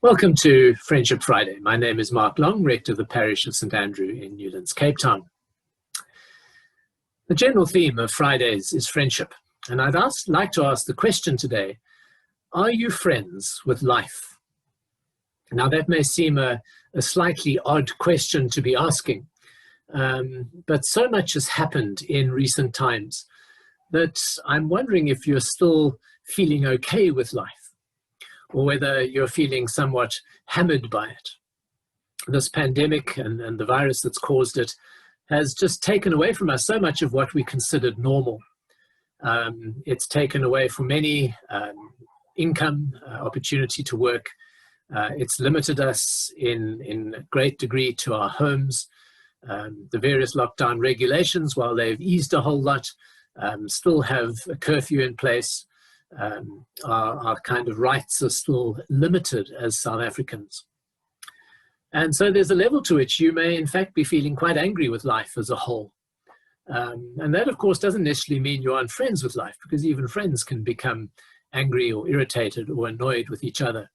Welcome to Friendship Friday. My name is Mark Long, rector of the parish of St Andrew in Newlands, Cape Town. The general theme of Fridays is friendship, and like to ask the question today, are you friends with life? Now that may seem a slightly odd question to be asking, but so much has happened in recent times that I'm wondering if you're still feeling okay with life, or whether you're feeling somewhat hammered by it. This pandemic and the virus that's caused it has just taken away from us so much of what we considered normal. It's taken away from many income, opportunity to work. It's limited us in a great degree to our homes. The various lockdown regulations, while they've eased a whole lot, still have a curfew in place. Our kind of rights are still limited as South Africans. And so there's a level to which you may in fact be feeling quite angry with life as a whole. And that of course doesn't necessarily mean you aren't friends with life, because even friends can become angry or irritated or annoyed with each other.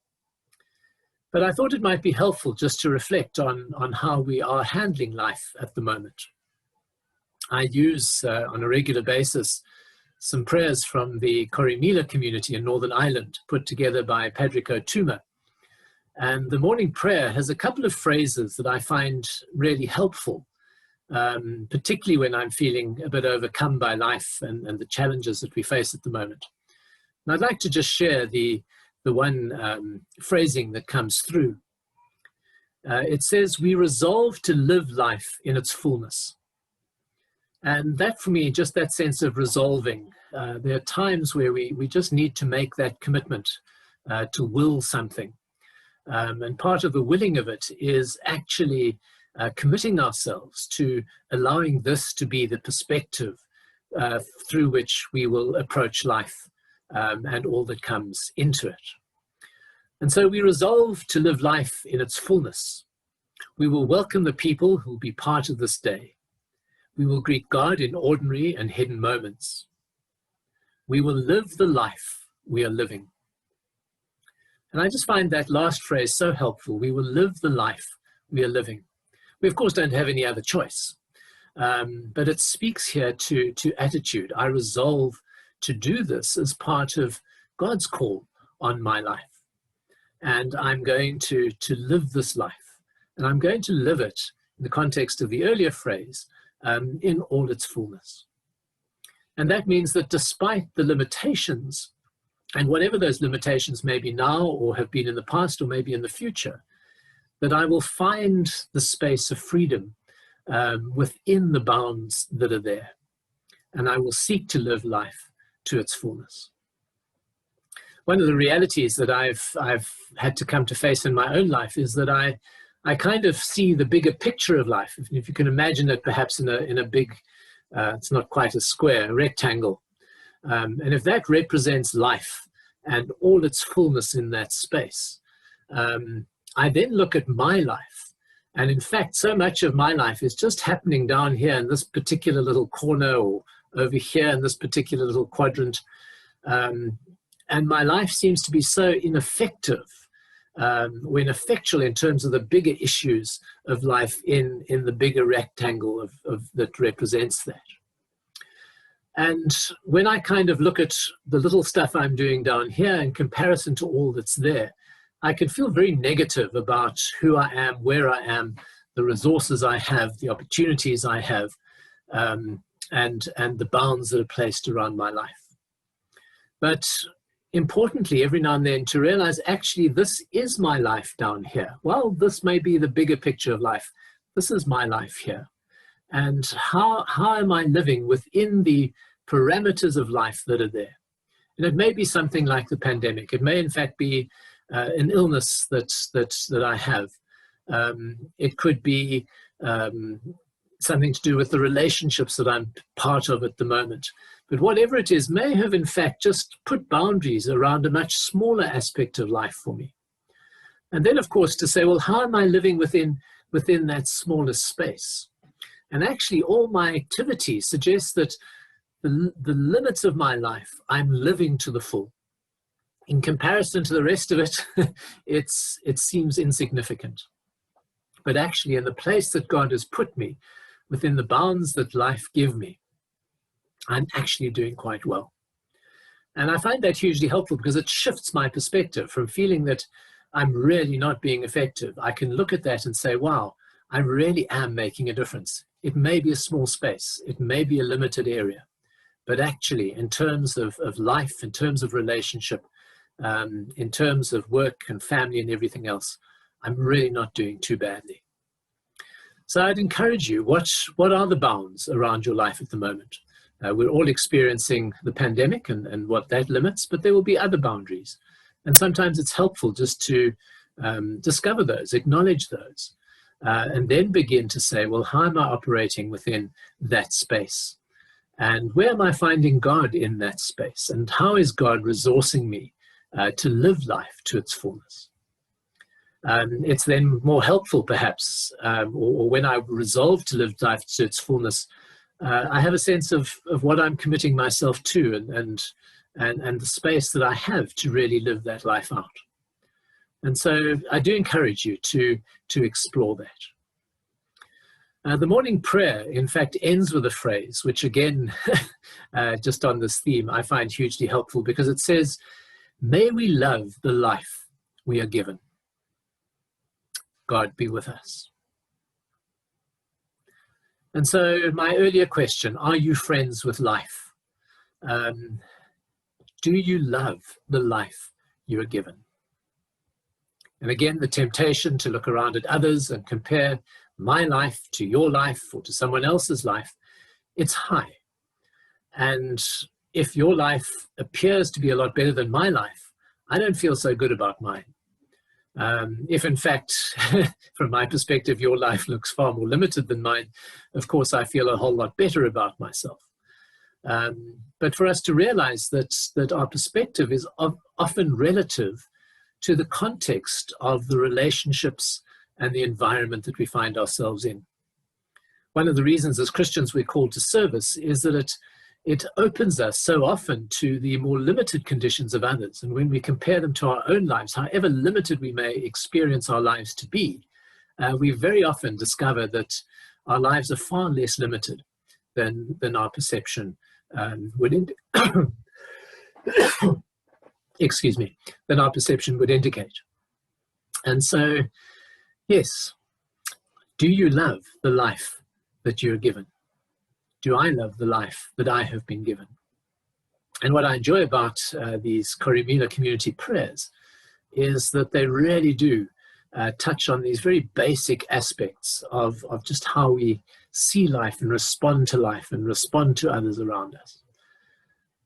But I thought it might be helpful just to reflect on how we are handling life at the moment. I use on a regular basis some prayers from the Corrymeela community in Northern Ireland, put together by Padraig Ó Tuama. And the morning prayer has a couple of phrases that I find really helpful, particularly when I'm feeling a bit overcome by life and the challenges that we face at the moment. And I'd like to just share the one phrasing that comes through. It says, "We resolve to live life in its fullness." And that for me, just that sense of resolving, there are times where we just need to make that commitment to will something. And part of the willing of it is actually committing ourselves to allowing this to be the perspective through which we will approach life and all that comes into it. And so we resolve to live life in its fullness. We will welcome the people who will be part of this day. We will greet God in ordinary and hidden moments. We will live the life we are living. And I just find that last phrase so helpful. We will live the life we are living. We, of course, don't have any other choice. But it speaks here to attitude. I resolve to do this as part of God's call on my life. And I'm going to live this life. And I'm going to live it in the context of the earlier phrase, in all its fullness. And that means that despite the limitations, and whatever those limitations may be now or have been in the past or maybe in the future, that I will find the space of freedom within the bounds that are there. And I will seek to live life to its fullness. One of the realities that I've had to come to face in my own life is that I kind of see the bigger picture of life. If you can imagine it perhaps in a big, it's not quite a square, a rectangle. And if that represents life and all its fullness in that space, I then look at my life. And in fact, so much of my life is just happening down here in this particular little corner or over here in this particular little quadrant. And my life seems to be so ineffective, or ineffectual in terms of the bigger issues of life in the bigger rectangle that represents that. And when I kind of look at the little stuff I'm doing down here in comparison to all that's there, I can feel very negative about who I am, where I am, the resources I have, the opportunities I have, and the bounds that are placed around my life. But importantly, every now and then to realize actually this is my life down here. Well, this may be the bigger picture of life. This is my life here. And how am I living within the parameters of life that are there? And it may be something like the pandemic. It may in fact be an illness that I have. It could be something to do with the relationships that I'm part of at the moment. But whatever it is may have in fact just put boundaries around a much smaller aspect of life for me. And then of course to say, well, how am I living within that smaller space? And actually all my activities suggest that the limits of my life I'm living to the full. in comparison to the rest of it, it seems insignificant. But actually, in the place that God has put me, within the bounds that life give me, I'm actually doing quite well. And I find that hugely helpful because it shifts my perspective from feeling that I'm really not being effective. I can look at that and say, wow, I really am making a difference. It may be a small space, it may be a limited area, but actually in terms of life, in terms of relationship, in terms of work and family and everything else, I'm really not doing too badly. So I'd encourage you, what are the bounds around your life at the moment? We're all experiencing the pandemic and what that limits, but there will be other boundaries. And sometimes it's helpful just to discover those, acknowledge those, and then begin to say, well, how am I operating within that space? And where am I finding God in that space? And how is God resourcing me to live life to its fullness? It's then more helpful, perhaps, or when I resolve to live life to its fullness, I have a sense of what I'm committing myself to and the space that I have to really live that life out. And so I do encourage you to explore that. The morning prayer, in fact, ends with a phrase, which again, just on this theme, I find hugely helpful because it says, may we love the life we are given. God be with us. And so my earlier question, are you friends with life? Do you love the life you are given? And again, the temptation to look around at others and compare my life to your life or to someone else's life, it's high. And if your life appears to be a lot better than my life, I don't feel so good about mine. If in fact, from my perspective, your life looks far more limited than mine, of course, I feel a whole lot better about myself. But for us to realize that our perspective is often relative to the context of the relationships and the environment that we find ourselves in. One of the reasons as Christians we're called to service is that it opens us so often to the more limited conditions of others. And when we compare them to our own lives, however limited we may experience our lives to be, we very often discover that our lives are far less limited than our perception would excuse me, than our perception would indicate. And so, yes, do you love the life that you are given? Do I love the life that I have been given? And what I enjoy about these Corrymeela community prayers is that they really do touch on these very basic aspects of just how we see life and respond to life and respond to others around us.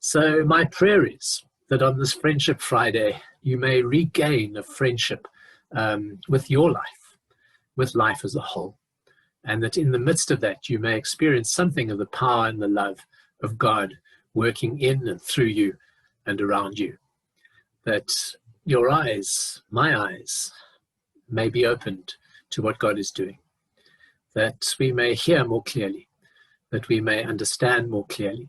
So my prayer is that on this Friendship Friday, you may regain a friendship with your life, with life as a whole. And that in the midst of that, you may experience something of the power and the love of God working in and through you and around you. That your eyes, my eyes, may be opened to what God is doing. That we may hear more clearly, that we may understand more clearly,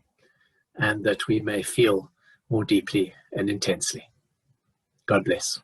and that we may feel more deeply and intensely. God bless.